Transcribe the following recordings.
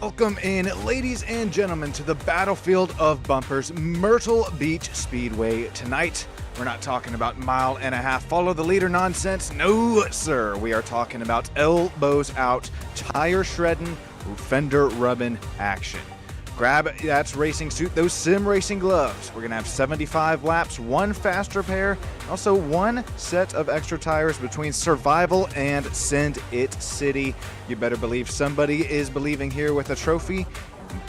Welcome in, ladies and gentlemen, to the battlefield of bumpers, Myrtle Beach Speedway. Tonight, we're not talking about mile-and-a-half follow the leader nonsense. No, sir. We are talking about elbows out, tire shredding, fender rubbing action. Grab that racing suit, those sim racing gloves. We're going to have 75 laps, one faster pair, also one set of extra tires between Survival and Send It City. You better believe somebody is believing here with a trophy.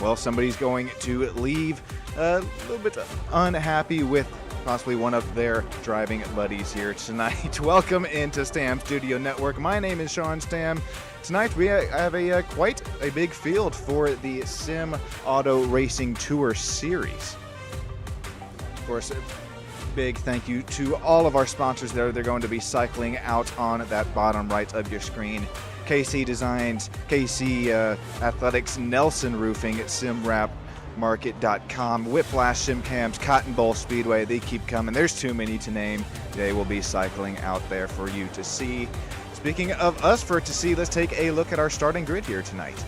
Well, somebody's going to leave a little bit unhappy with possibly one of their driving buddies here tonight. Welcome into Stam Studio Network. My name is Sean Stam. Tonight we have quite a big field for the Sim Auto Racing Tour Series. Of course, a big thank you to all of our sponsors there. They're going to be cycling out on that bottom right of your screen. KC Designs, KC Athletics, Nelson Roofing, SimWrapMarket.com, Whiplash SimCams, Cotton Bowl Speedway. They keep coming. There's too many to name. They will be cycling out there for you to see. Speaking of us for to see, let's take a look at our starting grid here tonight.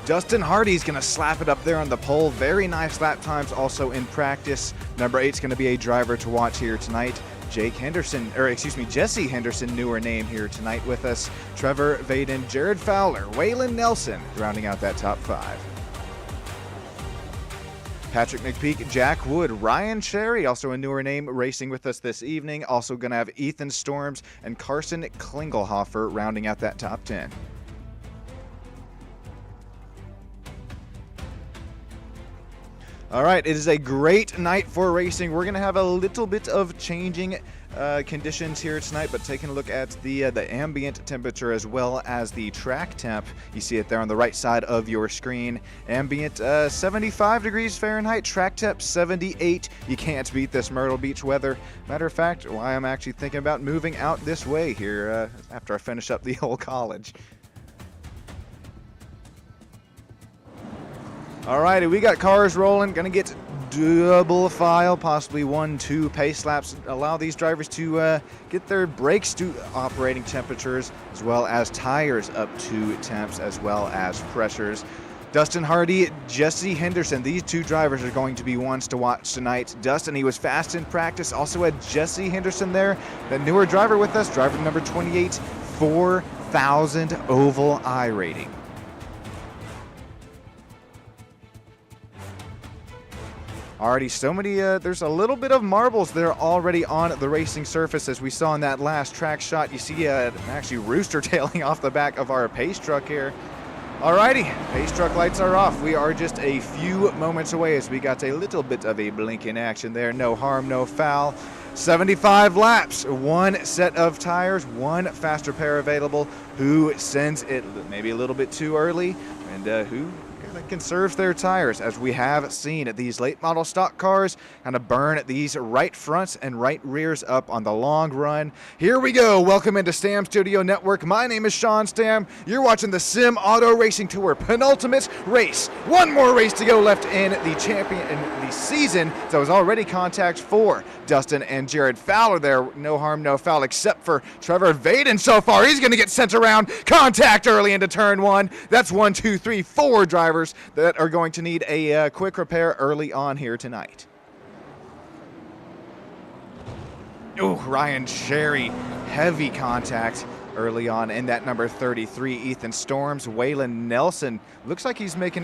Dustin Hardy's going to slap it up there on the pole. Very nice lap times also in practice. Number 8's going to be a driver to watch here tonight. Jesse Henderson, newer name here tonight with us. Trevor Vaden, Jared Fowler, Waylon Nelson, rounding out that top 5. Patrick McPeak, Jack Wood, Ryan Sherry, also a newer name, racing with us this evening. Also going to have Ethan Storms and Carson Klingelhofer rounding out that top 10. All right, it is a great night for racing. We're going to have a little bit of changing conditions here tonight, but taking a look at the ambient temperature as well as the track temp. You see it there on the right side of your screen. Ambient 75 degrees Fahrenheit, track temp 78. You can't beat this Myrtle Beach weather. Matter of fact, why I'm actually thinking about moving out this way here after I finish up the whole college. Alrighty, we got cars rolling. Gonna get double file, possibly 1-2 pace laps. Allow these drivers to get their brakes to operating temperatures, as well as tires up to temps, as well as pressures. Dustin Hardy, Jesse Henderson. These two drivers are going to be ones to watch tonight. Dustin, he was fast in practice. Also had Jesse Henderson there, the newer driver with us, driver number 28, 4,000 oval I rating. Already so many, there's a little bit of marbles there already on the racing surface, as we saw in that last track shot. You see actually rooster tailing off the back of our pace truck here. Alrighty, pace truck lights are off. We are just a few moments away as we got a little bit of a blink in action there. No harm, no foul. 75 laps, one set of tires, one faster pair available. Who sends it maybe a little bit too early, and who conserves their tires, as we have seen these late model stock cars kind of burn these right fronts and right rears up on the long run. Here we go. Welcome into Stam Studio Network. My name is Sean Stam. You're watching the Sim Auto Racing Tour penultimate race. One more race to go left in the season. So it was already contact for Dustin and Jared Fowler there. No harm, no foul, except for Trevor Vaden so far. He's going to get sent around. Contact early into turn 1. That's 1, 2, 3, 4 drivers that are going to need a quick repair early on here tonight. Oh, Ryan Sherry, heavy contact early on in that number 33. Ethan Storms, Waylon Nelson, looks like he's making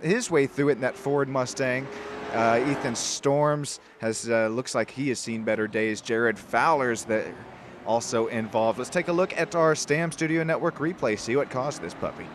his way through it in that Ford Mustang. Ethan Storms has looks like he has seen better days. Jared Fowler's there also involved. Let's take a look at our Stam Studio Network replay, see what caused this puppy.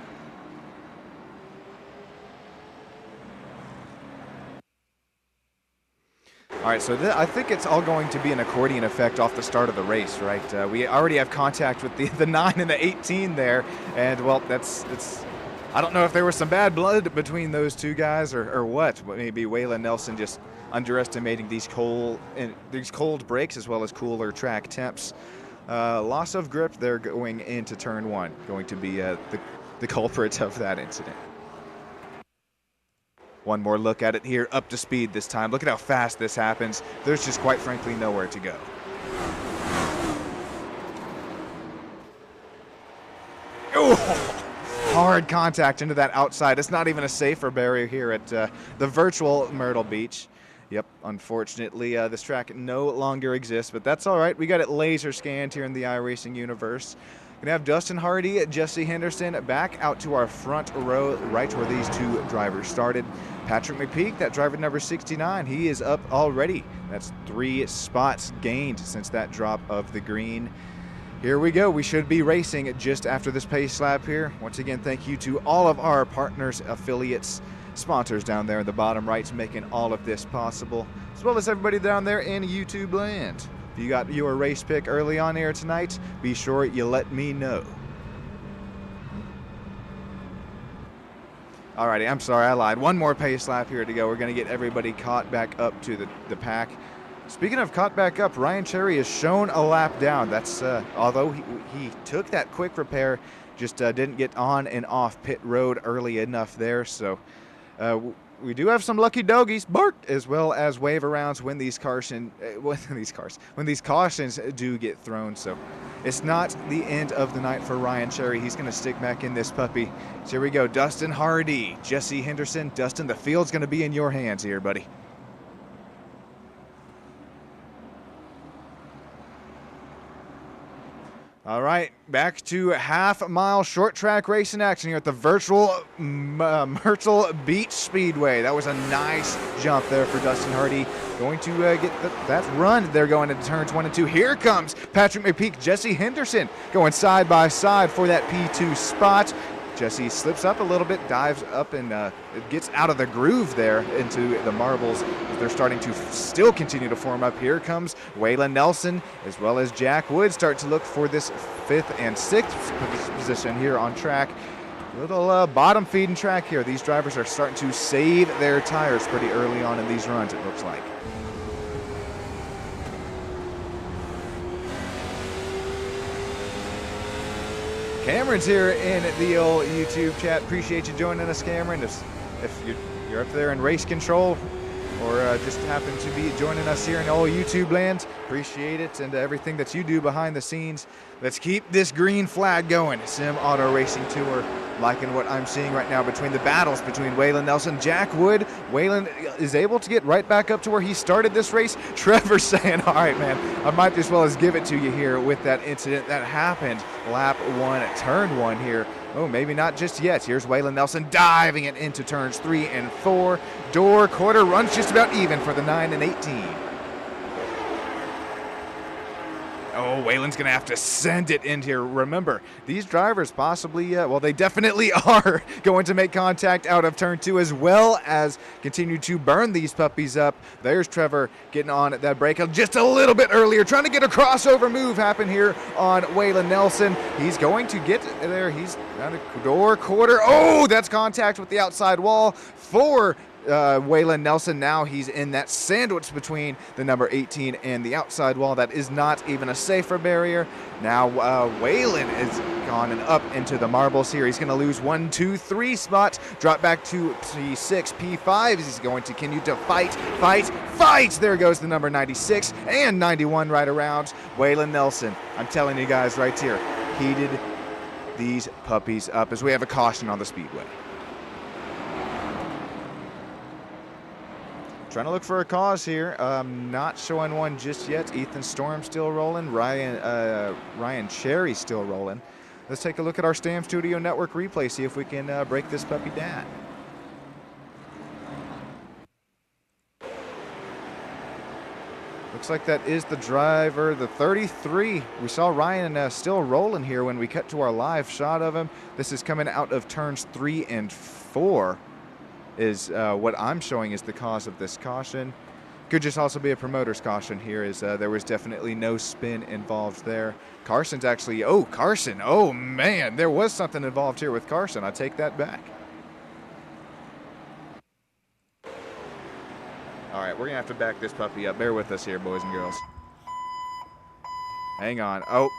All right, so I think it's all going to be an accordion effect off the start of the race, right? We already have contact with the 9 and the 18 there, and well, it's. I don't know if there was some bad blood between those two guys or what. Maybe Waylon Nelson just underestimating these cold brakes as well as cooler track temps. Loss of grip there going into turn 1, going to be the culprit of that incident. One more look at it here, up to speed this time. Look at how fast this happens. There's just quite frankly nowhere to go. Oh, hard contact into that outside. It's not even a safer barrier here at the virtual Myrtle Beach. Yep, unfortunately, this track no longer exists, but that's all right. We got it laser scanned here in the iRacing universe. Gonna have Dustin Hardy, Jesse Henderson back out to our front row, right where these two drivers started. Patrick McPeak, that driver number 69, he is up already. That's 3 spots gained since that drop of the green. Here we go. We should be racing just after this pace lap here. Once again, thank you to all of our partners, affiliates, sponsors down there in the bottom right making all of this possible, as well as everybody down there in YouTube land. If you got your race pick early on here tonight, be sure you let me know. Alrighty, I'm sorry, I lied. One more pace lap here to go. We're going to get everybody caught back up to the pack. Speaking of caught back up, Ryan Cherry has shown a lap down. That's although he took that quick repair, just didn't get on and off pit road early enough there. So we do have some lucky doggies, bark, as well as wave arounds when these cautions do get thrown. So it's not the end of the night for Ryan Cherry. He's going to stick back in this puppy. So here we go. Dustin Hardy, Jesse Henderson. Dustin, the field's going to be in your hands here, buddy. All right, back to half-mile short track racing action here at the virtual Myrtle Beach Speedway. That was a nice jump there for Dustin Hardy. Going to get that run. They're going into turns 1 and 2. Here comes Patrick McPeak, Jesse Henderson going side by side for that P2 spot. Jesse slips up a little bit, dives up, and it gets out of the groove there into the marbles. They're starting to still continue to form up. Here comes Waylon Nelson, as well as Jack Wood, start to look for this 5th and 6th position here on track. Little bottom feeding track here. These drivers are starting to save their tires pretty early on in these runs, it looks like. Cameron's here in the old YouTube chat. Appreciate you joining us, Cameron. If you're up there in race control or just happen to be joining us here in old YouTube land, appreciate it and everything that you do behind the scenes. Let's keep this green flag going. Sim Auto Racing Tour. Liking what I'm seeing right now between the battles between Waylon Nelson, Jack Wood. Waylon is able to get right back up to where he started this race. Trevor saying, all right, man, I might as well as give it to you here with that incident that happened lap 1, turn 1 here. Oh, maybe not just yet. Here's Waylon Nelson diving it into turns 3 and 4. Door quarter runs just about even for the 9 and 18. Oh, Waylon's going to have to send it in here. Remember, these drivers possibly, well, they definitely are going to make contact out of turn 2 as well as continue to burn these puppies up. There's Trevor getting on that brake just a little bit earlier, trying to get a crossover move happen here on Waylon Nelson. He's going to get there. He's down the door quarter. Oh, that's contact with the outside wall for Waylon Nelson. Now he's in that sandwich between the number 18 and the outside wall. That is not even a safer barrier. Now Waylon is gone and up into the marbles here. He's going to lose 1, 2, 3 spots, drop back to P6, P5. He's going to continue to fight. There goes the number 96 and 91 right around. Waylon Nelson, I'm telling you guys right here, heated these puppies up as we have a caution on the speedway. Trying to look for a cause here. Not showing one just yet. Ethan Storm still rolling. Ryan Cherry still rolling. Let's take a look at our Stam Studio Network replay, see if we can break this puppy down. Looks like that is the driver, the 33. We saw Ryan still rolling here when we cut to our live shot of him. This is coming out of turns 3 and 4. Is what I'm showing is the cause of this caution. Could just also be a promoter's caution here, as there was definitely no spin involved there. Carson's actually, Carson, oh man, there was something involved here with Carson. I take that back. All right, we're gonna have to back this puppy up. Bear with us here, boys and girls. Hang on. Oh,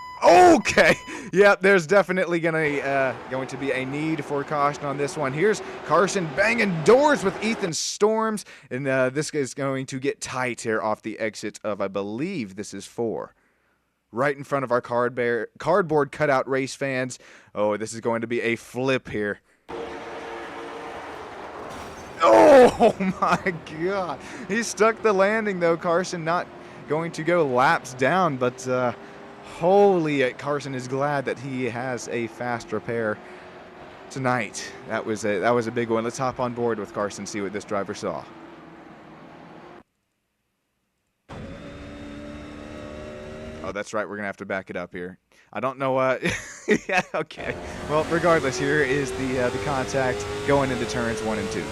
okay. Yeah, there's definitely going to be a need for caution on this one. Here's Carson banging doors with Ethan Storms, and this is going to get tight here off the exit of, I believe this is 4. right in front of our cardboard cutout race fans. Oh, this is going to be a flip here. Oh my God. He stuck the landing though. Carson not going to go laps down, but holy, Carson is glad that he has a fast repair tonight. That was a big one. Let's hop on board with Carson, see what this driver saw. Oh, that's right. We're going to have to back it up here. I don't know. Yeah, okay. Well, regardless, here is the contact going into turns 1 and 2.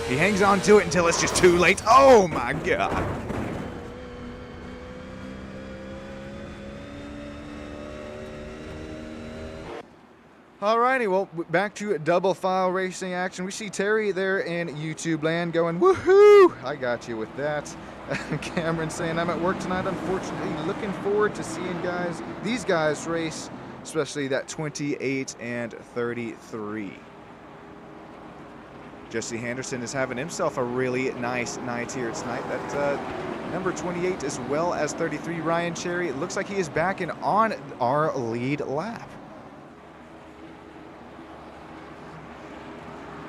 He hangs on to it until it's just too late. Oh, my God. Alrighty, well, back to double file racing action. We see Terry there in YouTube land going, woohoo! I got you with that. Cameron saying, I'm at work tonight, unfortunately. Looking forward to seeing these guys race, especially that 28 and 33. Jesse Henderson is having himself a really nice night here tonight. That number 28 as well as 33, Ryan Cherry. It looks like he is back and on our lead lap.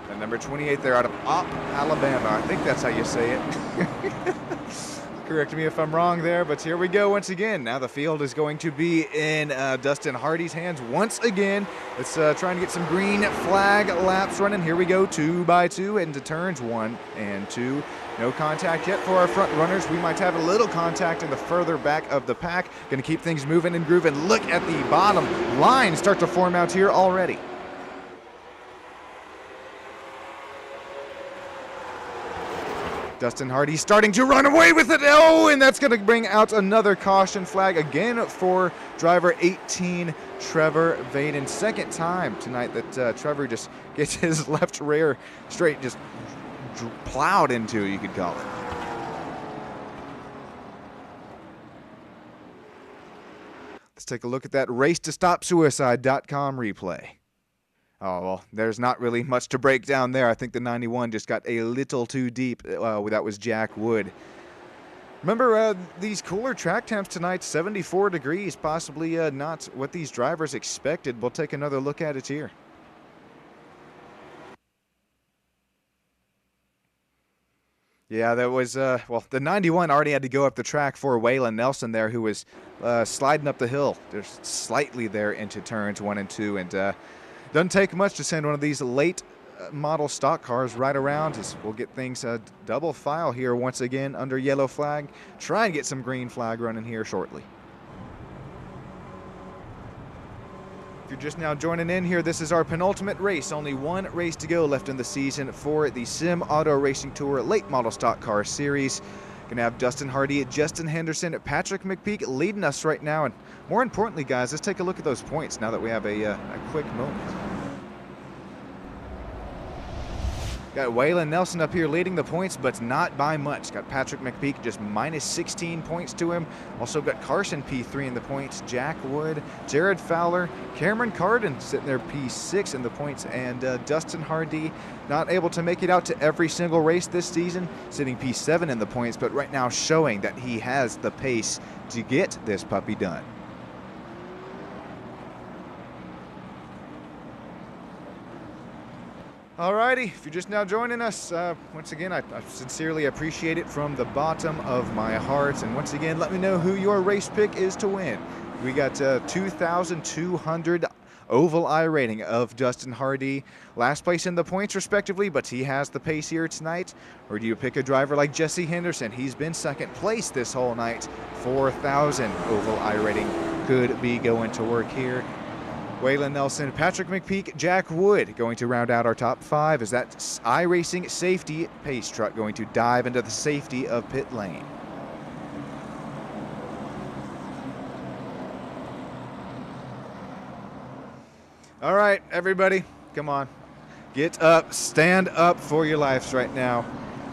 And number 28 there out of Alabama. I think that's how you say it. Correct me if I'm wrong there, but here we go once again. Now the field is going to be in Dustin Hardy's hands once again. Let's try and get some green flag laps running. Here we go, 2 by 2 into turns 1 and 2. No contact yet for our front runners. We might have a little contact in the further back of the pack. Going to keep things moving and grooving. Look at the bottom line start to form out here already. Dustin Hardy starting to run away with it. Oh, and that's going to bring out another caution flag again for driver 18, Trevor Vaden. Second time tonight that Trevor just gets his left rear straight just plowed into, you could call it. Let's take a look at that racetostopsuicide.com replay. Oh, well, there's not really much to break down there. I think the 91 just got a little too deep. That was Jack Wood. Remember, these cooler track temps tonight, 74 degrees, possibly not what these drivers expected. We'll take another look at it here. Yeah, that was, well, the 91 already had to go up the track for Waylon Nelson there, who was sliding up the hill. Just slightly there into turns 1 and 2, and doesn't take much to send one of these late model stock cars right around as we'll get things double file here once again under yellow flag. Try and get some green flag running here shortly. If you're just now joining in here, this is our penultimate race. Only one race to go left in the season for the Sim Auto Racing Tour Late Model Stock Car Series. Gonna have Dustin Hardy, Justin Henderson, Patrick McPeak leading us right now. And more importantly, guys, let's take a look at those points now that we have a quick moment. Got Waylon Nelson up here leading the points, but not by much. Got Patrick McPeak just minus 16 points to him. Also got Carson P3 in the points, Jack Wood, Jared Fowler, Cameron Carden sitting there P6 in the points, and Dustin Hardy not able to make it out to every single race this season, sitting P7 in the points, but right now showing that he has the pace to get this puppy done. Alrighty, if you're just now joining us, once again, I sincerely appreciate it from the bottom of my heart. And once again, let me know who your race pick is to win. We got 2,200 oval I rating of Dustin Hardy. Last place in the points, respectively, but he has the pace here tonight. Or do you pick a driver like Jesse Henderson? He's been second place this whole night. 4,000 oval I rating could be going to work here. Waylon Nelson, Patrick McPeak, Jack Wood going to round out our top 5 as that iRacing safety pace truck going to dive into the safety of pit lane. All right, everybody, come on. Get up, stand up for your lives right now.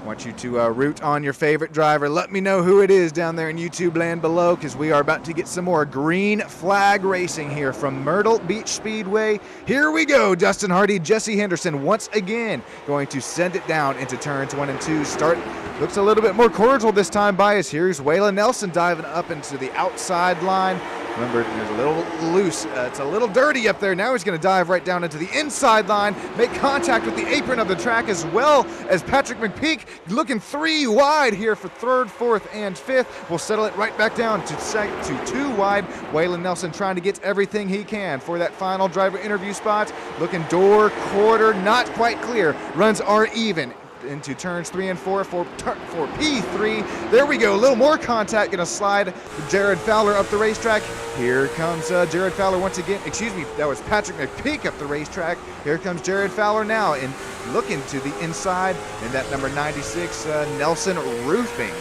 Want you to root on your favorite driver. Let me know who it is down there in YouTube land below, because we are about to get some more green flag racing here from Myrtle Beach Speedway. Here we go. Dustin Hardy, Jesse Henderson once again going to send it down into turns 1 and 2. Start looks a little bit more cordial this time by us. Here's Waylon Nelson diving up into the outside line. Remember, there's a little loose. It's a little dirty up there. Now he's going to dive right down into the inside line, make contact with the apron of the track, as well as Patrick McPeak looking 3 wide here for 3rd, 4th, and 5th. We'll settle it right back down to 2 wide. Waylon Nelson trying to get everything he can for that final driver interview spot. Looking door, quarter, not quite clear. Runs are even into turns 3 and 4 for P3. There we go, a little more contact, gonna slide Jared Fowler up the racetrack. Here comes Jared Fowler once again. Excuse me, that was Patrick McPeak up the racetrack. Here comes Jared Fowler now and looking to the inside in that number 96 Nelson Roofing.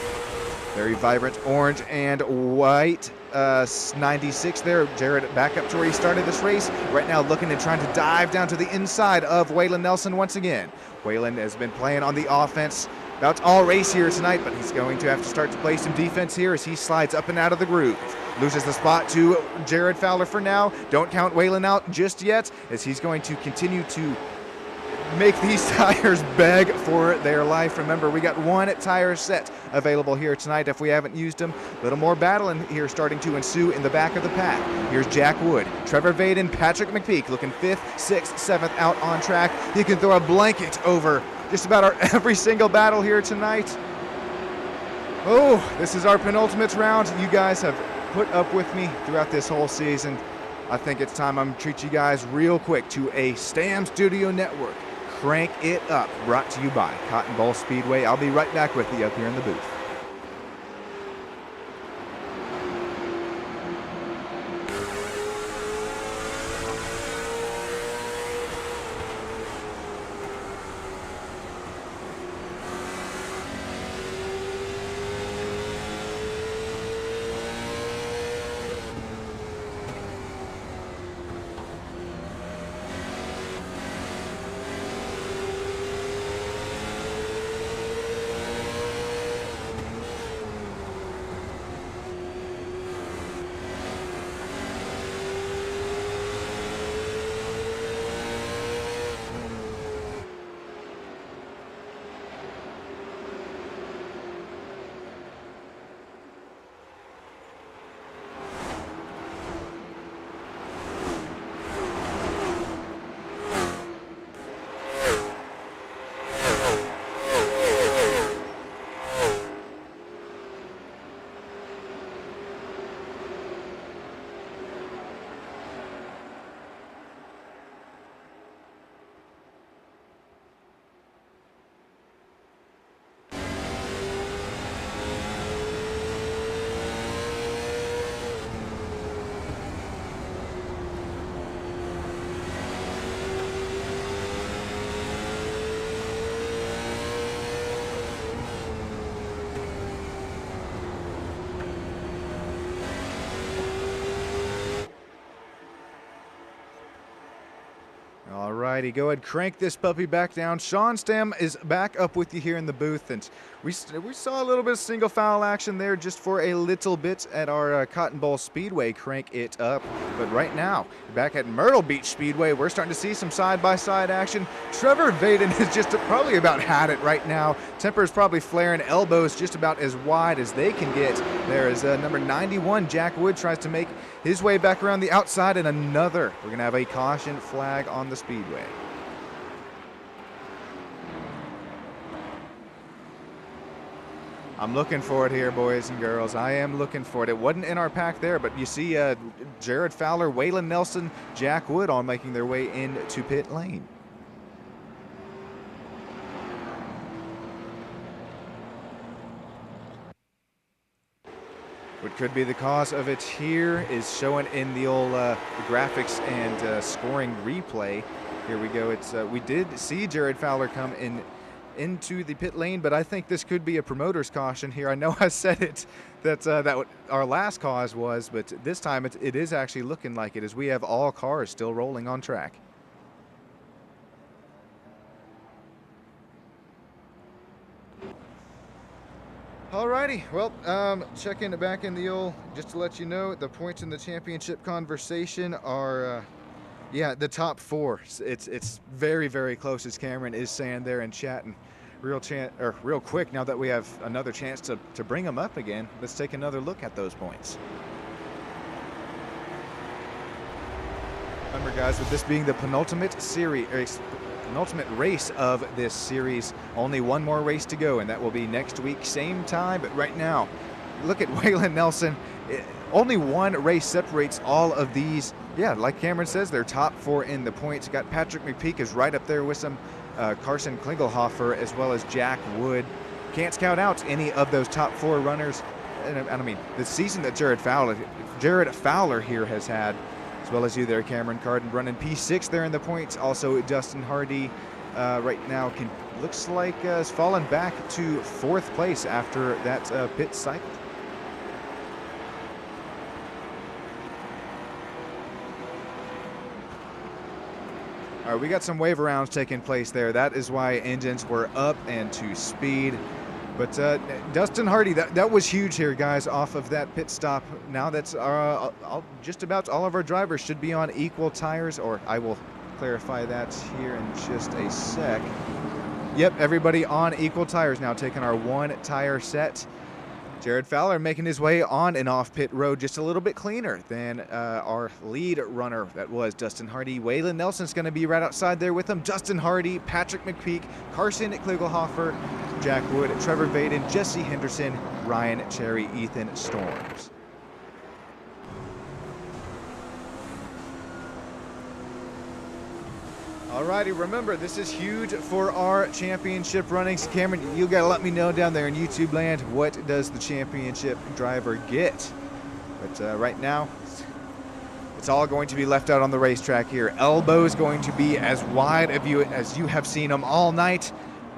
Very vibrant orange and white 96 there. Jared back up to where he started this race. Right now looking and trying to dive down to the inside of Waylon Nelson once again. Waylon has been playing on the offense about all race here tonight, but he's going to have to start to play some defense here as he slides up and out of the groove. Loses the spot to Jared Fowler for now. Don't count Waylon out just yet, as he's going to continue to make these tires beg for their life. Remember, we got 1 tire set available here tonight if we haven't used them. A little more battling here starting to ensue in the back of the pack. Here's Jack Wood, Trevor Vaden, Patrick McPeak looking 5th, 6th, 7th out on track. You can throw a blanket over just about every single battle here tonight. Oh, this is our penultimate round. You guys have put up with me throughout this whole season. I think it's time I'm going to treat you guys real quick to a Stam Studio Network Crank It Up, brought to you by Cotton Bowl Speedway. I'll be right back with you up here in the booth. Alrighty, go ahead, crank this puppy back down. Sean Stam is back up with you here in the booth, and we saw a little bit of single foul action there just for a little bit at our Cotton Bowl Speedway Crank It Up. But right now, back at Myrtle Beach Speedway, we're starting to see some side-by-side action. Trevor Vaden has just probably about had it right now. Temper is probably flaring, elbows just about as wide as they can get. There is number 91, Jack Wood, tries to make his way back around the outside, and another. We're going to have a caution flag on the Speedway. I'm looking for it here, boys and girls. I am looking for it. It wasn't in our pack there, but you see Jared Fowler, Waylon Nelson, Jack Wood all making their way into pit lane. What could be the cause of it here is showing in the old graphics and scoring replay. Here we go. It's we did see Jared Fowler come into the pit lane, but I think this could be a promoter's caution here. I know I said it that what our last cause was, but this time it is actually looking like it, as we have all cars still rolling on track. Alrighty, well, checking back in the old, just to let you know, the points in the championship conversation are, yeah, the top four. It's very, very close, as Cameron is saying there in chat. And real quick, now that we have another chance to bring them up again, let's take another look at those points. Remember, guys, with this being the penultimate race of this series, only one more race to go, and that will be next week, same time. But right now, look at Waylon Nelson. Only one race separates all of these. Yeah, like Cameron says, they're top four in the points. Got Patrick McPeak is right up there with some Carson Klingelhofer, as well as Jack Wood. Can't scout out any of those top four runners. And I mean, the season that Jared Fowler here has had, as well as you there, Cameron Carden, running P6 there in the points. Also, Dustin Hardy right now looks like has fallen back to 4th place after that pit cycle. All right, we got some wave arounds taking place there. That is why engines were up and to speed. But Dustin Hardy, that was huge here, guys, off of that pit stop. Now that's just about all of our drivers should be on equal tires, or I will clarify that here in just a sec. Yep, everybody on equal tires now, taking our 1 tire set. Jared Fowler making his way on and off pit road just a little bit cleaner than our lead runner, that was Dustin Hardy. Waylon Nelson's going to be right outside there with him. Dustin Hardy, Patrick McPeak, Carson Klingelhofer, Jack Wood, Trevor Vaden, Jesse Henderson, Ryan Cherry, Ethan Storms. Alrighty, remember, this is huge for our championship runnings. Cameron, you gotta let me know down there in YouTube land, what does the championship driver get? But right now, it's all going to be left out on the racetrack here. Elbow's going to be as wide of you as you have seen them all night.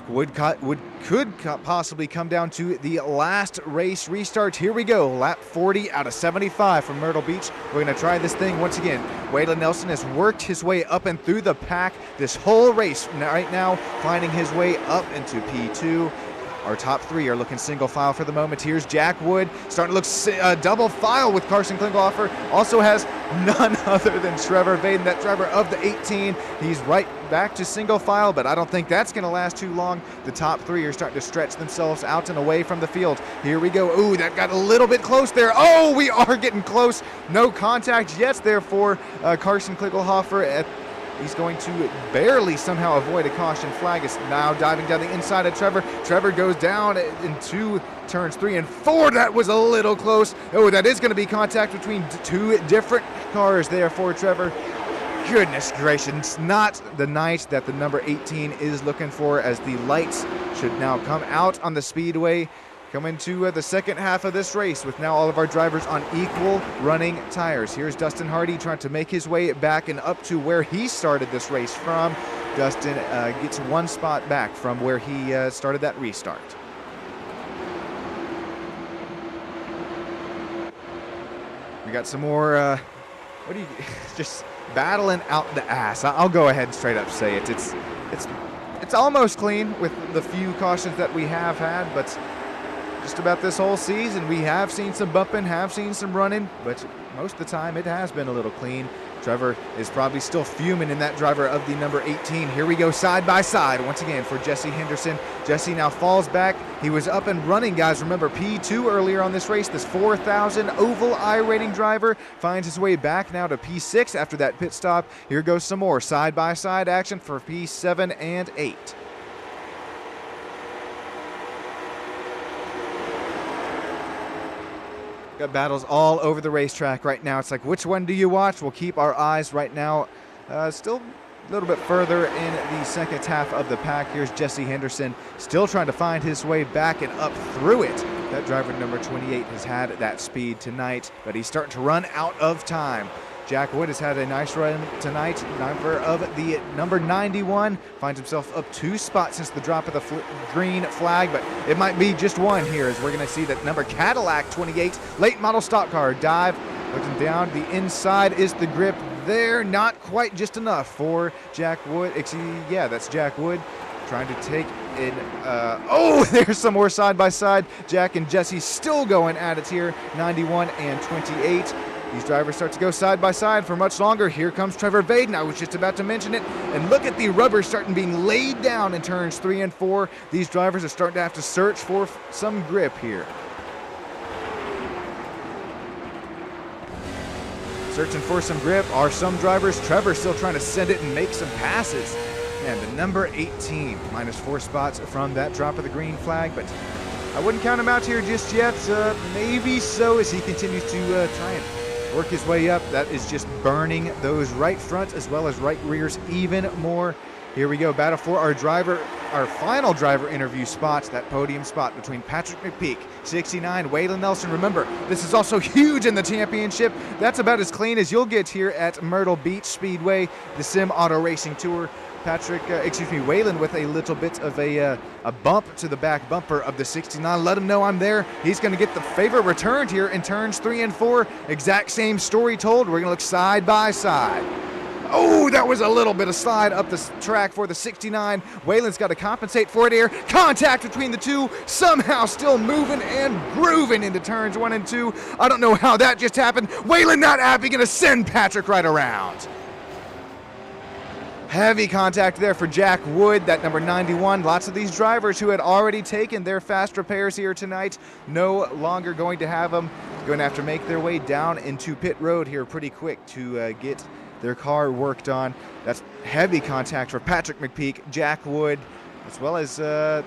Could possibly come down to the last race restart. Here we go, lap 40 out of 75 from Myrtle Beach. We're going to try this thing once again. Waylon Nelson has worked his way up and through the pack this whole race. Right now, finding his way up into P2. Our top 3 are looking single file for the moment. Here's Jack Wood starting to look double file with Carson Klingelhofer. Also has none other than Trevor Vaden, that driver of the 18. He's right back to single file, but I don't think that's going to last too long. The top 3 are starting to stretch themselves out and away from the field. Here we go. Ooh, that got a little bit close there. Oh, we are getting close. No contact yet there for Carson Klingelhofer. He's going to barely somehow avoid a caution flag. Is now diving down the inside of Trevor. Trevor goes down in 2 turns 3 and 4. That was a little close. Oh, that is going to be contact between 2 different cars there for Trevor. Goodness gracious, not the night that the number 18 is looking for, as the lights should now come out on the speedway. Coming to the second half of this race with now all of our drivers on equal running tires. Here's Dustin Hardy trying to make his way back and up to where he started this race from. Dustin gets 1 spot back from where he started that restart. We got some more, just battling out the ass. I'll go ahead and straight up say it. It's almost clean with the few cautions that we have had, but just about this whole season, we have seen some bumping, have seen some running, but most of the time it has been a little clean. Trevor is probably still fuming in that driver of the number 18. Here we go, side by side once again for Jesse Henderson. Jesse now falls back. He was up and running, guys. Remember, P2 earlier on this race. This 4,000 oval iRacing driver finds his way back now to P6 after that pit stop. Here goes some more side by side action for P7 and 8. Got battles all over the racetrack right now. It's like, which one do you watch? We'll keep our eyes right now still a little bit further in the second half of the pack. Here's Jesse Henderson still trying to find his way back and up through it. That driver number 28 has had that speed tonight, but he's starting to run out of time. Jack Wood has had a nice run tonight. Number of the number 91 finds himself up 2 spots since the drop of the green flag, but it might be just 1 here, as we're going to see that number Cadillac 28 late model stock car dive. Looking down the inside is the grip there. Not quite just enough for Jack Wood. Yeah, that's Jack Wood. trying to take in, oh, there's some more side-by-side. Jack and Jesse still going at it here, 91 and 28. These drivers start to go side-by-side for much longer. Here comes Trevor Vaden. I was just about to mention it. And look at the rubber starting being laid down in turns 3 and 4. These drivers are starting to have to search for some grip here. Searching for some grip are some drivers. Trevor still trying to send it and make some passes. And the number 18, minus 4 spots from that drop of the green flag, but I wouldn't count him out here just yet. Maybe so, as he continues to try and work his way up. That is just burning those right fronts as well as right rears even more. Here we go, battle for our final driver interview spot, that podium spot between Patrick McPeak, 69, Waylon Nelson. Remember, this is also huge in the championship. That's about as clean as you'll get here at Myrtle Beach Speedway, the Sim Auto Racing Tour. Waylon with a little bit of a bump to the back bumper of the 69. Let him know I'm there. He's going to get the favor returned here in turns 3 and 4. Exact same story told. We're going to look side by side. Oh, that was a little bit of slide up the track for the 69. Waylon's got to compensate for it here. Contact between the two, somehow still moving and grooving into turns 1 and 2. I don't know how that just happened. Waylon not happy, going to send Patrick right around. Heavy contact there for Jack Wood, that number 91. Lots of these drivers who had already taken their fast repairs here tonight, no longer going to have them. Going to have to make their way down into pit road here pretty quick to get their car worked on. That's heavy contact for Patrick McPeak, Jack Wood, as well as I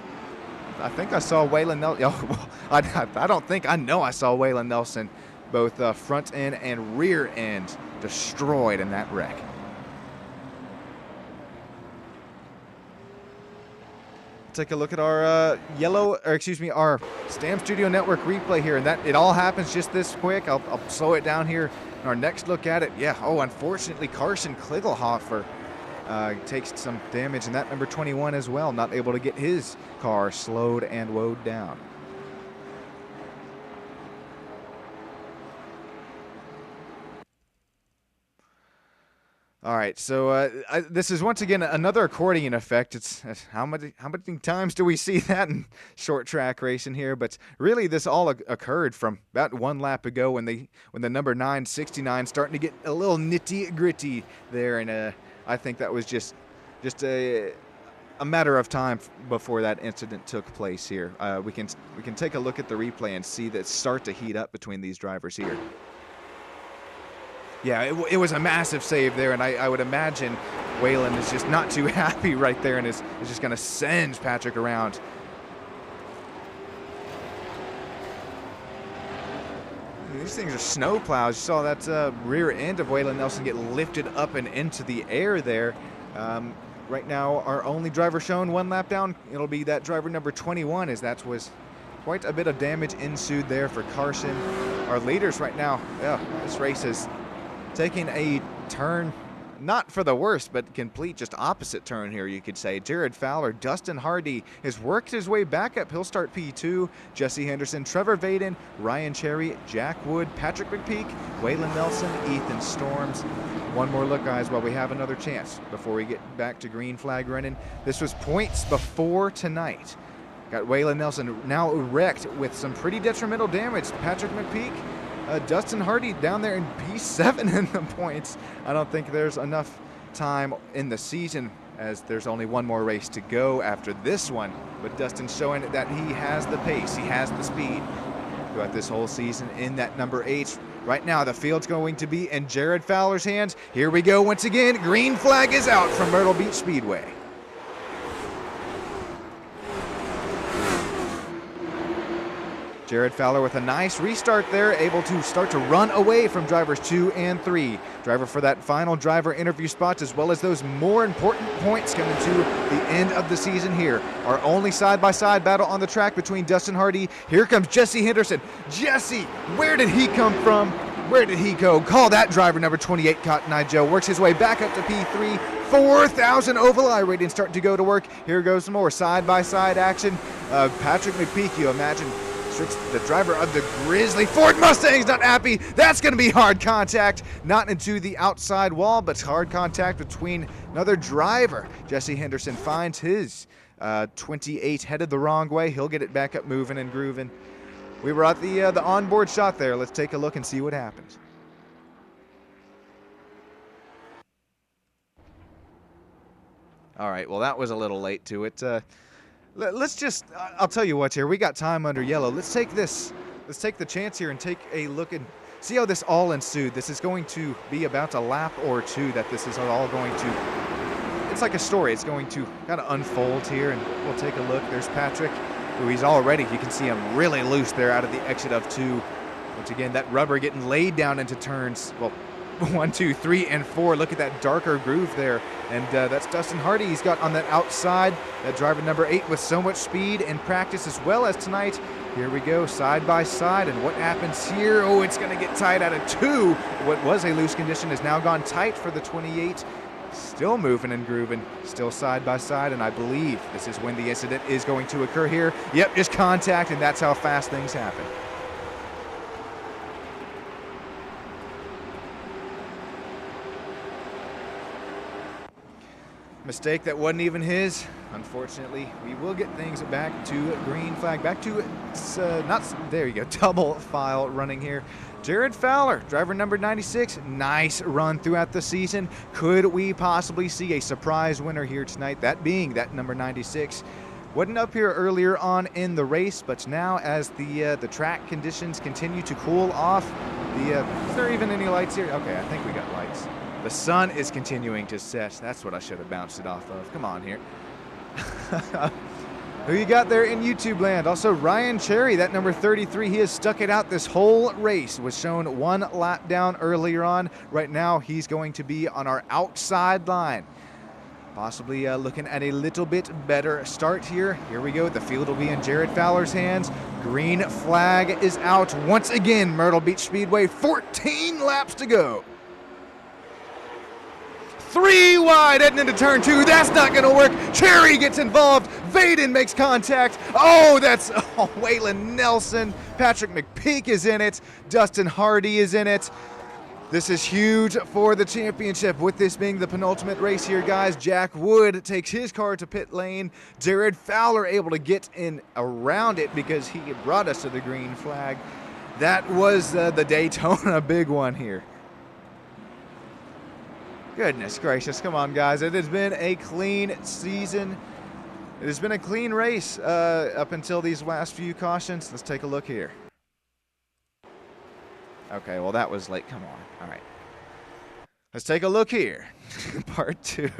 think I saw Waylon Nelson. Oh, well, I don't think, I know I saw Waylon Nelson, both front end and rear end destroyed in that wreck. Take a look at our our Stam Studio Network replay here, and that it all happens just this quick. I'll slow it down here in our next look at it. Yeah, oh, unfortunately, Carson Kligelhofer takes some damage, and that number 21 as well, not able to get his car slowed and woed down. All right, so this is once again another accordion effect. It's how many times do we see that in short track racing here? But really, this all occurred from about 1 lap ago when the number 969 starting to get a little nitty gritty there, and I think that was just a matter of time before that incident took place here. We can take a look at the replay and see that start to heat up between these drivers here. Yeah, it was a massive save there, and I would imagine Waylon is just not too happy right there and is just going to send Patrick around. These things are snow plows. You saw that rear end of Waylon Nelson get lifted up and into the air there. Right now, our only driver shown 1 lap down, it'll be that driver number 21, as that was quite a bit of damage ensued there for Carson. Our leaders right now, this race is taking a turn, not for the worst, but complete just opposite turn here, you could say. Jared Fowler, Dustin Hardy has worked his way back up. He'll start P2. Jesse Henderson, Trevor Vaden, Ryan Cherry, Jack Wood, Patrick McPeak, Waylon Nelson, Ethan Storms. One more look, guys, while we have another chance before we get back to green flag running. This was points before tonight. Got Waylon Nelson now wrecked with some pretty detrimental damage. Patrick McPeak, Dustin Hardy down there in P7 in the points. I don't think there's enough time in the season, as there's only one more race to go after this one. But Dustin's showing that he has the pace, he has the speed throughout this whole season in that number 8. Right now, the field's going to be in Jared Fowler's hands. Here we go once again. Green flag is out from Myrtle Beach Speedway. Jared Fowler with a nice restart there, able to start to run away from drivers 2 and 3. Driver for that final driver interview spot, as well as those more important points coming to the end of the season here. Our only side-by-side battle on the track between Dustin Hardy. Here comes Jesse Henderson. Jesse, where did he come from? Where did he go? Call that driver number 28, Cotton Eye Joe. Works his way back up to P3. 4,000 oval eye rating starting to go to work. Here goes some more side-by-side action. Patrick McPeak, you imagine, the driver of the Grizzly Ford Mustang's not happy. That's going to be hard contact, not into the outside wall, but hard contact between another driver. Jesse Henderson finds his 28 headed the wrong way. He'll get it back up moving and grooving. We were at the onboard shot there. Let's take a look and see what happens. All right, well, that was a little late to it. Let's just, I'll tell you what here. We got time under yellow. Let's take the chance here and take a look and see how this all ensued. This is going to be about a lap or two that this is all going to, it's like a story. It's going to kind of unfold here, and we'll take a look. There's Patrick, who he's already, you can see him really loose there out of the exit of 2. Once again, that rubber getting laid down into turns, well, 1, 2, 3, and 4. Look at that darker groove there. And that's Dustin Hardy. He's got on that outside, that driver number 8 with so much speed in practice as well as tonight. Here we go, side by side. And what happens here? Oh, it's going to get tight out of 2. What was a loose condition has now gone tight for the 28. Still moving and grooving, still side by side. And I believe this is when the incident is going to occur here. Yep, just contact, and that's how fast things happen. Mistake that wasn't even his. Unfortunately, we will get things back to green flag. Back to, there you go, double file running here. Jared Fowler, driver number 96. Nice run throughout the season. Could we possibly see a surprise winner here tonight? That being that number 96. Wasn't up here earlier on in the race, but now as the track conditions continue to cool off, is there even any lights here? Okay, I think we got lights. The sun is continuing to set. That's what I should have bounced it off of. Come on here. Who you got there in YouTube land? Also, Ryan Cherry, that number 33. He has stuck it out this whole race. Was shown 1 lap down earlier on. Right now, he's going to be on our outside line. Possibly looking at a little bit better start here. Here we go. The field will be in Jared Fowler's hands. Green flag is out once again. Myrtle Beach Speedway, 14 laps to go. 3 wide heading into turn 2. That's not going to work. Cherry gets involved. Vaden makes contact. Oh, that's Waylon Nelson. Patrick McPeak is in it. Dustin Hardy is in it. This is huge for the championship. With this being the penultimate race here, guys, Jack Wood takes his car to pit lane. Jared Fowler able to get in around it because he brought us to the green flag. That was the Daytona big one here. Goodness gracious, come on guys. It has been a clean season. It has been a clean race up until these last few cautions. Let's take a look here. Okay, well that was late, come on. All right. Let's take a look here. Part 2.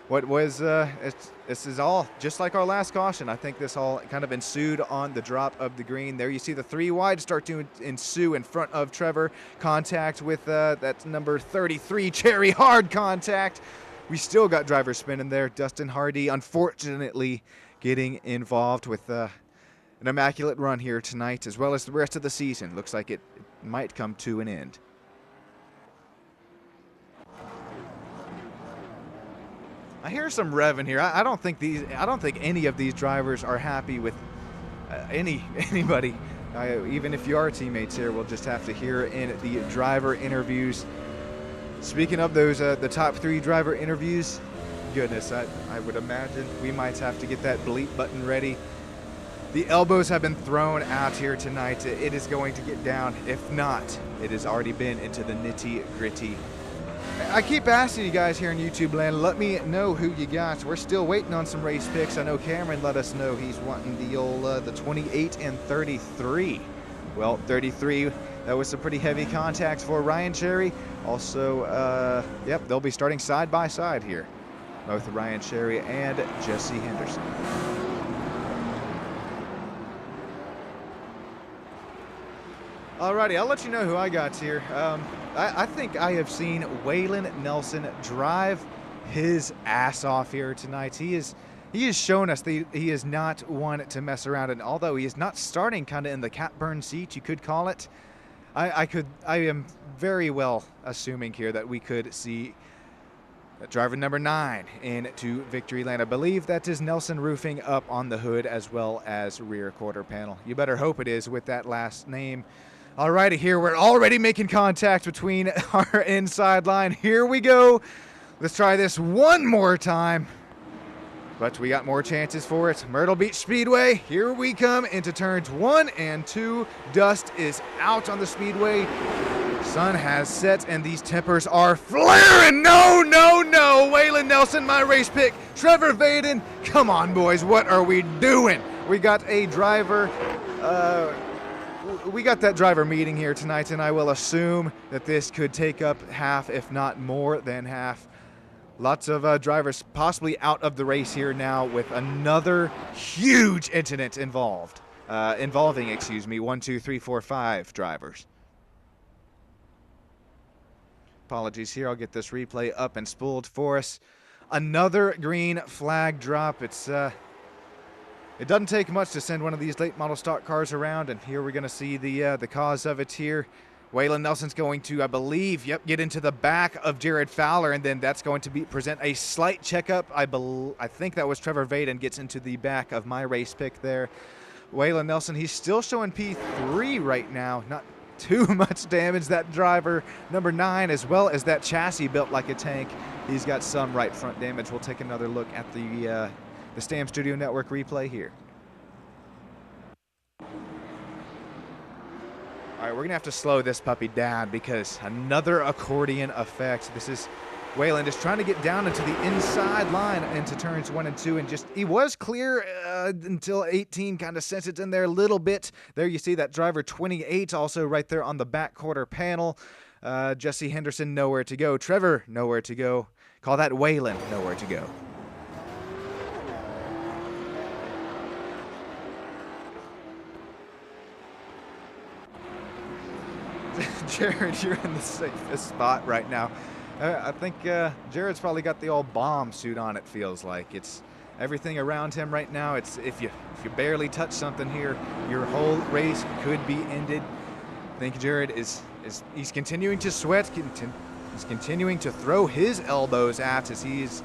What was, this is all just like our last caution. I think this all kind of ensued on the drop of the green. There you see the 3 wide start to ensue in front of Trevor. Contact with that number 33, Cherry, hard contact. We still got driver spinning there. Dustin Hardy, unfortunately, getting involved with an immaculate run here tonight, as well as the rest of the season. Looks like it might come to an end. I hear some revving here. I don't think any of these drivers are happy with anybody. Even if you are teammates here, we'll just have to hear in the driver interviews. Speaking of those, the top 3 driver interviews, goodness, I would imagine we might have to get that bleep button ready. The elbows have been thrown out here tonight. It is going to get down. If not, it has already been into the nitty-gritty. I keep asking you guys here in YouTube land, let me know who you got. We're still waiting on some race picks. I know Cameron let us know he's wanting the old the 28 and 33. Well, 33, that was some pretty heavy contacts for Ryan Cherry. Also, yep, they'll be starting side by side here. Both Ryan Cherry and Jesse Henderson. Alrighty, I'll let you know who I got here. I think I have seen Waylon Nelson drive his ass off here tonight. He has shown us that he is not one to mess around, and although he is not starting kind of in the catburn seat, you could call it, I am very well assuming here that we could see driver number 9 into victory lane. I believe that is Nelson roofing up on the hood as well as rear quarter panel. You better hope it is with that last name. Alrighty, here we're already making contact between our inside line. Here we go. Let's try this one more time. but we got more chances for it. Myrtle Beach Speedway, here we come into turns 1 and 2. Dust is out on the Speedway. Sun has set and these tempers are flaring. No, no, no. Waylon Nelson, my race pick. Trevor Vaden. Come on, boys. What are we doing? We got a driver. We got that driver meeting here tonight, and I will assume that this could take up half, if not more than half. Lots of drivers possibly out of the race here now with another huge incident involving, 1, 2, 3, 4, 5 drivers. Apologies here. I'll get this replay up and spooled for us. Another green flag drop. It doesn't take much to send one of these late model stock cars around, and here we're going to see the cause of it here. Waylon Nelson's going to, I believe, get into the back of Jared Fowler, and then that's going to present a slight checkup. I think that was Trevor Vaden gets into the back of my race pick there. Waylon Nelson, he's still showing P3 right now. Not too much damage. That driver, number 9, as well as that chassis built like a tank. He's got some right front damage. We'll take another look at the Stam Studio Network replay here. All right, we're going to have to slow this puppy down because another accordion effect. This is Waylon just trying to get down into the inside line into turns 1 and 2, and he was clear until 18, kind of sent it in there a little bit. There you see that driver 28 also right there on the back quarter panel. Jesse Henderson nowhere to go. Trevor nowhere to go. Call that Waylon nowhere to go. Jared, you're in the safest spot right now. I think Jared's probably got the old bomb suit on, it feels like. It's everything around him right now. It's if you barely touch something here, your whole race could be ended. I think Jared he's continuing to sweat. He's continuing to throw his elbows at as he's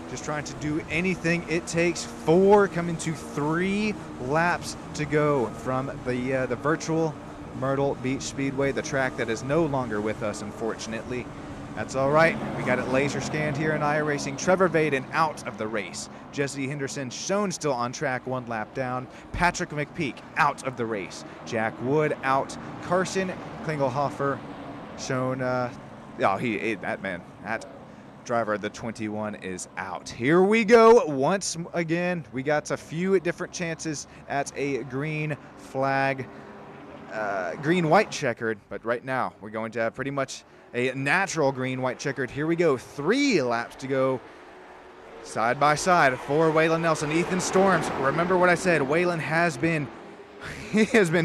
just trying to do anything it takes. 4 coming to 3 laps to go from the virtual Myrtle Beach Speedway, the track that is no longer with us, unfortunately. That's all right. We got it laser scanned here in iRacing. Trevor Vaden out of the race. Jesse Henderson shown still on track 1 lap down. Patrick McPeak out of the race. Jack Wood out. Carson Klingelhofer shown. That driver, the 21, is out. Here we go once again. We got a few different chances at a green flag. Green-white checkered, but right now we're going to have pretty much a natural green-white checkered. Here we go, 3 laps to go, side by side for Waylon Nelson. Ethan Storms, remember what I said, Waylon has been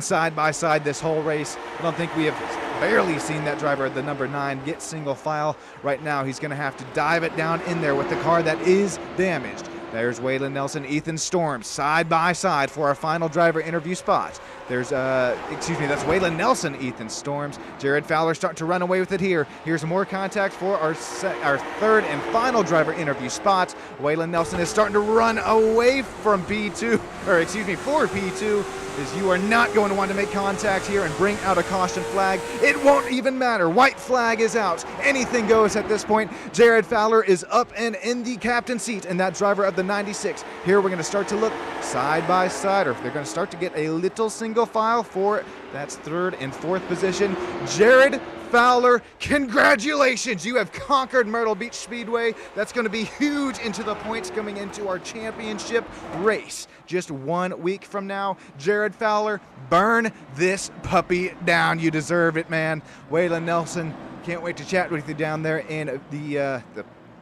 side by side this whole race. I don't think we have barely seen that driver, the number 9, get single file. Right now he's going to have to dive it down in there with the car that is damaged. There's Waylon Nelson, Ethan Storms, side by side for our final driver interview spot. There's, that's Waylon Nelson, Ethan Storms. Jared Fowler starting to run away with it here. Here's more contact for our 3rd and final driver interview spot. Waylon Nelson is starting to run away from P2, for P2, as you are not going to want to make contact here and bring out a caution flag. It won't even matter. White flag is out. Anything goes at this point. Jared Fowler is up and in the captain's seat, and that driver of the 96. Here we're going to start to look side by side, or they're going to start to get a little single file for that's 3rd and 4th position. Jared Fowler, congratulations! You have conquered Myrtle Beach Speedway. That's going to be huge into the points coming into our championship race. Just 1 week from now, Jared Fowler, burn this puppy down. You deserve it, man. Waylon Nelson, can't wait to chat with you down there in the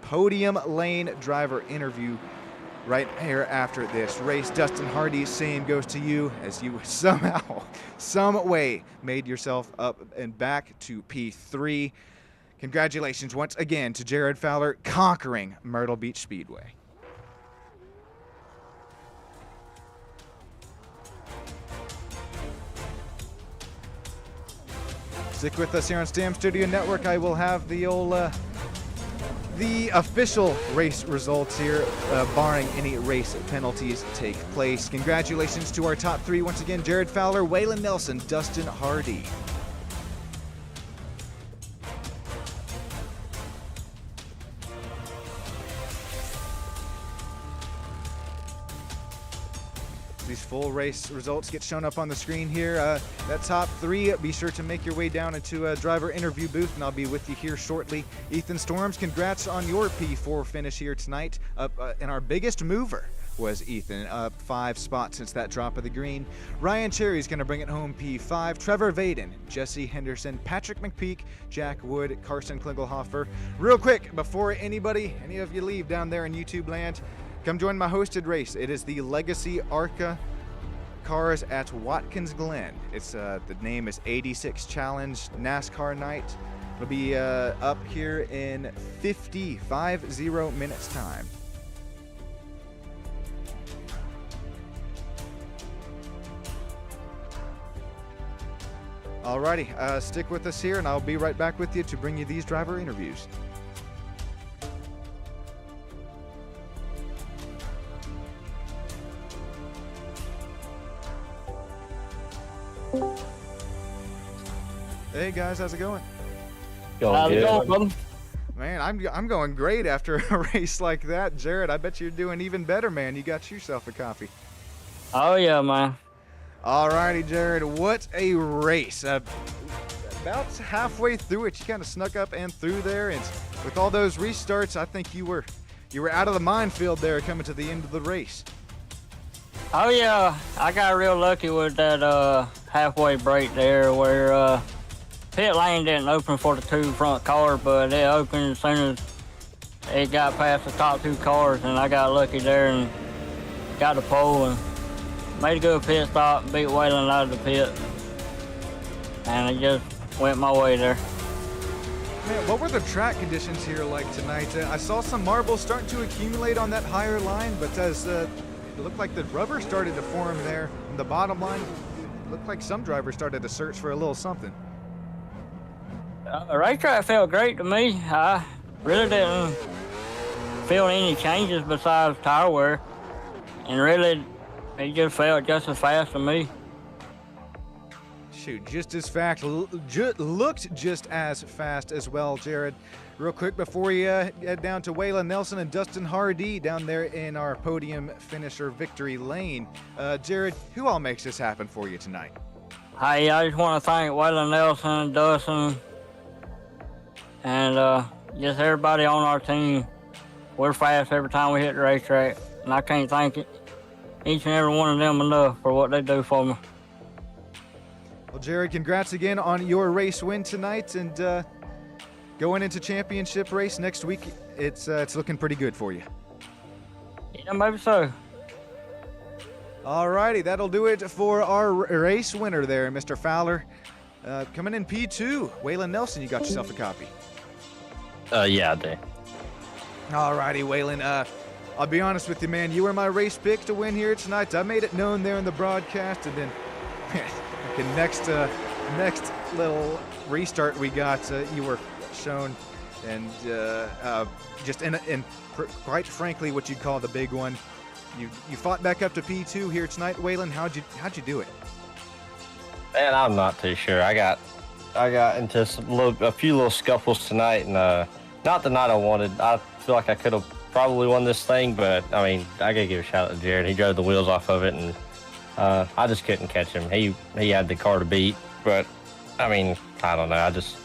podium lane driver interview right here after this race. Dustin Hardy, same goes to you as you somehow, some way made yourself up and back to P3. Congratulations once again to Jared Fowler conquering Myrtle Beach Speedway. Stick with us here on Stam Studio Network. I will have the official race results here, barring any race penalties take place. Congratulations to our top 3 once again: Jared Fowler, Waylon Nelson, Dustin Hardy. full race results get shown up on the screen here. That top 3, be sure to make your way down into a driver interview booth, and I'll be with you here shortly. Ethan Storms, congrats on your P4 finish here tonight. And our biggest mover was Ethan, up 5 spots since that drop of the green. Ryan Cherry's going to bring it home P5. Trevor Vaden, Jesse Henderson, Patrick McPeak, Jack Wood, Carson Klingelhofer. Real quick, before any of you leave down there in YouTube land, come join my hosted race. It is the Legacy ARCA cars at Watkins Glen. It's the name is 86 Challenge NASCAR Night. It'll be up here in 50 minutes time. Alrighty, stick with us here, and I'll be right back with you to bring you these driver interviews. Hey guys, how's it going? How's it going, brother? Man, I'm going great after a race like that. Jared, I bet you're doing even better, man. You got yourself a coffee. Oh yeah, man. Alrighty, Jared, what a race. About halfway through it, you kind of snuck up and through there, and with all those restarts, I think you were out of the minefield there coming to the end of the race. Oh yeah, I got real lucky with that halfway break there where pit lane didn't open for the 2 front cars, but it opened as soon as it got past the top 2 cars, and I got lucky there and got the pole and made a good pit stop, beat Waylon out of the pit, and it just went my way there. Man, what were the track conditions here like tonight? I saw some marbles starting to accumulate on that higher line, but as it looked like the rubber started to form there on the bottom line, it looked like some drivers started to search for a little something. The racetrack felt great to me. I really didn't feel any changes besides tire wear, and really it just felt just as fast to me. Shoot, just as fast, looked just as fast as well, Jared. Real quick before you head down to Waylon Nelson and Dustin Hardy down there in our podium finisher victory lane. Jared, who all makes this happen for you tonight? Hey, I just want to thank Waylon Nelson, Dustin, and just everybody on our team. We're fast every time we hit the racetrack, and I can't thank each and every one of them enough for what they do for me. Well, Jared, congrats again on your race win tonight, and going into championship race next week, it's looking pretty good for you. Yeah, maybe so. Alrighty, that'll do it for our race winner there, Mr. Fowler. Coming in P2, Waylon Nelson, you got yourself a copy. Yeah, I do. Alrighty, Waylon. I'll be honest with you, man. You were my race pick to win here tonight. I made it known there in the broadcast, and then the next little restart we got, you were shown, and just in quite frankly, what you'd call the big one. You fought back up to P2 here tonight, Waylon. How'd you do it? Man, I'm not too sure. I got into a few little scuffles tonight, and not the night I wanted. I feel like I could have probably won this thing, but I mean, I gotta give a shout out to Jared. He drove the wheels off of it, and I just couldn't catch him. He had the car to beat, but I mean, I don't know. I just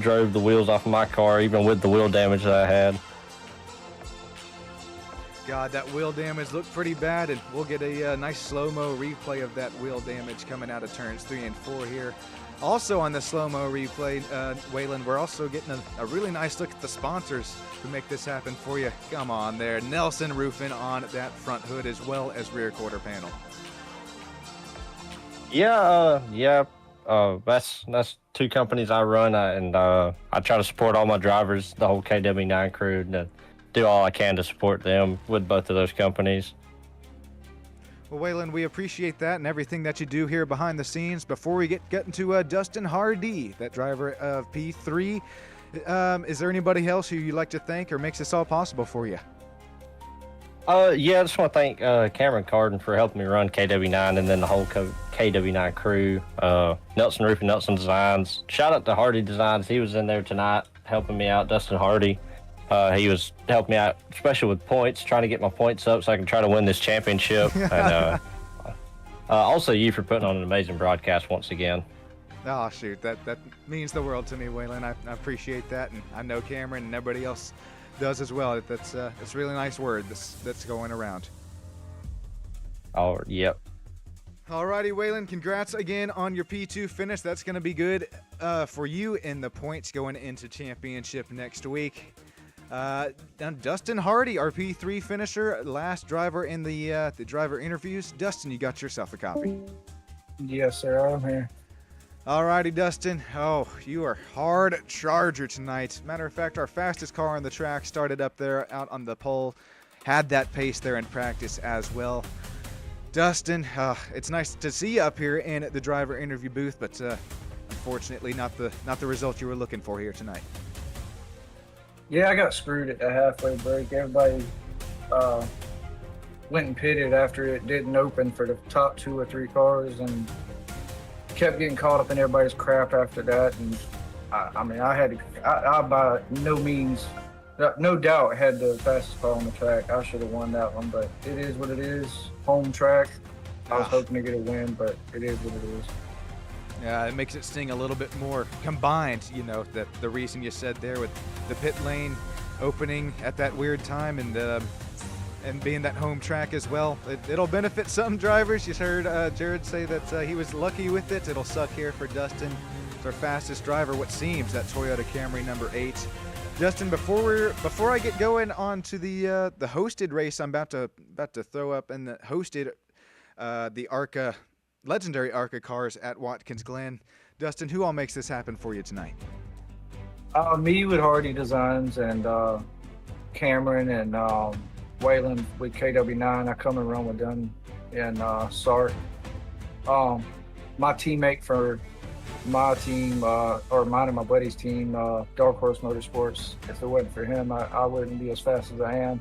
drove the wheels off of my car, even with the wheel damage that I had. God, that wheel damage looked pretty bad, and we'll get a nice slow-mo replay of that wheel damage coming out of turns 3 and 4 here. Also on the slow-mo replay, Waylon, we're also getting a really nice look at the sponsors who make this happen for you. Come on there. Nelson Roofing on that front hood as well as rear quarter panel. Yeah. That's 2 companies I run, and I try to support all my drivers, the whole KW9 crew, and do all I can to support them with both of those companies. Well, Waylon, we appreciate that and everything that you do here behind the scenes. Before we get into Dustin Hardy, that driver of P3, is there anybody else who you'd like to thank or makes this all possible for you? Yeah, I just want to thank Cameron Carden for helping me run KW9, and then the whole KW9 crew, Nelson Roofing, Nelson Designs. Shout out to Hardy Designs. He was in there tonight helping me out, Dustin Hardy. He was helping me out, especially with points, trying to get my points up so I can try to win this championship. And Also, you for putting on an amazing broadcast once again. Oh shoot, that means the world to me, Waylon. I appreciate that, and I know Cameron and everybody else does as well. That's a really nice word that's going around. Oh, yep. Alrighty, Waylon, congrats again on your P2 finish. That's going to be good for you in the points going into championship next week. Dustin Hardy, our P3 finisher, last driver in the driver interviews. Dustin, you got yourself a copy. Yes, sir. I'm here. Alrighty, Dustin. Oh, you are hard charger tonight. Matter of fact, our fastest car on the track started up there out on the pole. Had that pace there in practice as well. Dustin, it's nice to see you up here in the driver interview booth, but unfortunately not the result you were looking for here tonight. Yeah, I got screwed at the halfway break. Everybody went and pitted after it didn't open for the top 2 or 3 cars, and kept getting caught up in everybody's crap after that. And I by no means, no doubt, had the fastest car on the track. I should have won that one, but it is what it is. Home track. I was hoping to get a win, but it is what it is. Yeah, it makes it sting a little bit more combined, you know, that the reason you said there with the pit lane opening at that weird time and being that home track as well. It'll benefit some drivers. You heard Jared say that he was lucky with it. It'll suck here for Dustin. It's our fastest driver, what seems, that Toyota Camry number 8. Justin, before I get going on to the hosted race, I'm about to throw up in the hosted the ARCA legendary ARCA cars at Watkins Glen. Dustin, who all makes this happen for you tonight? Me with Hardy Designs and Cameron and Waylon with KW9. I come and run with them and SART. My teammate for my team, or mine and my buddy's team, Dark Horse Motorsports. If it wasn't for him, I wouldn't be as fast as I am.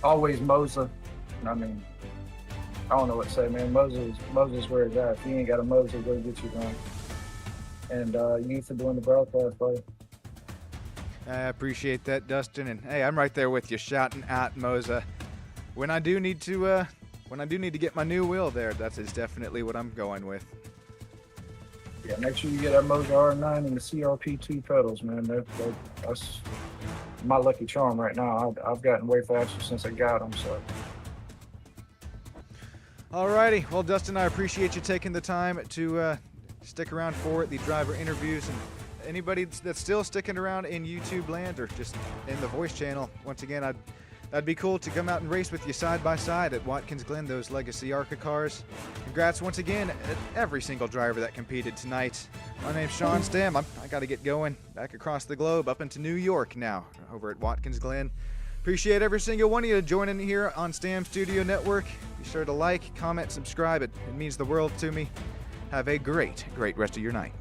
Always Mosa. I mean, I don't know what to say, man. Moses where it's at. If you ain't got a Mosa, go get you one. And you for doing the broadcast, buddy. I appreciate that, Dustin. And hey, I'm right there with you, shouting at Mosa. When I do need to get my new wheel there, that is definitely what I'm going with. Yeah, make sure you get that Mosa R9 and the CRP2 pedals, man. That's my lucky charm right now. I've gotten way faster since I got them, so. Alrighty, well, Dustin, I appreciate you taking the time to stick around for the driver interviews, and anybody that's still sticking around in YouTube land or just in the voice channel, once again, that'd be cool to come out and race with you side by side at Watkins Glen, those legacy ARCA cars. Congrats once again at every single driver that competed tonight. My name's Sean Stam. I got to get going back across the globe up into New York now over at Watkins Glen. Appreciate every single one of you joining here on Stam Studio Network. Be sure to like, comment, subscribe. It means the world to me. Have a great rest of your night.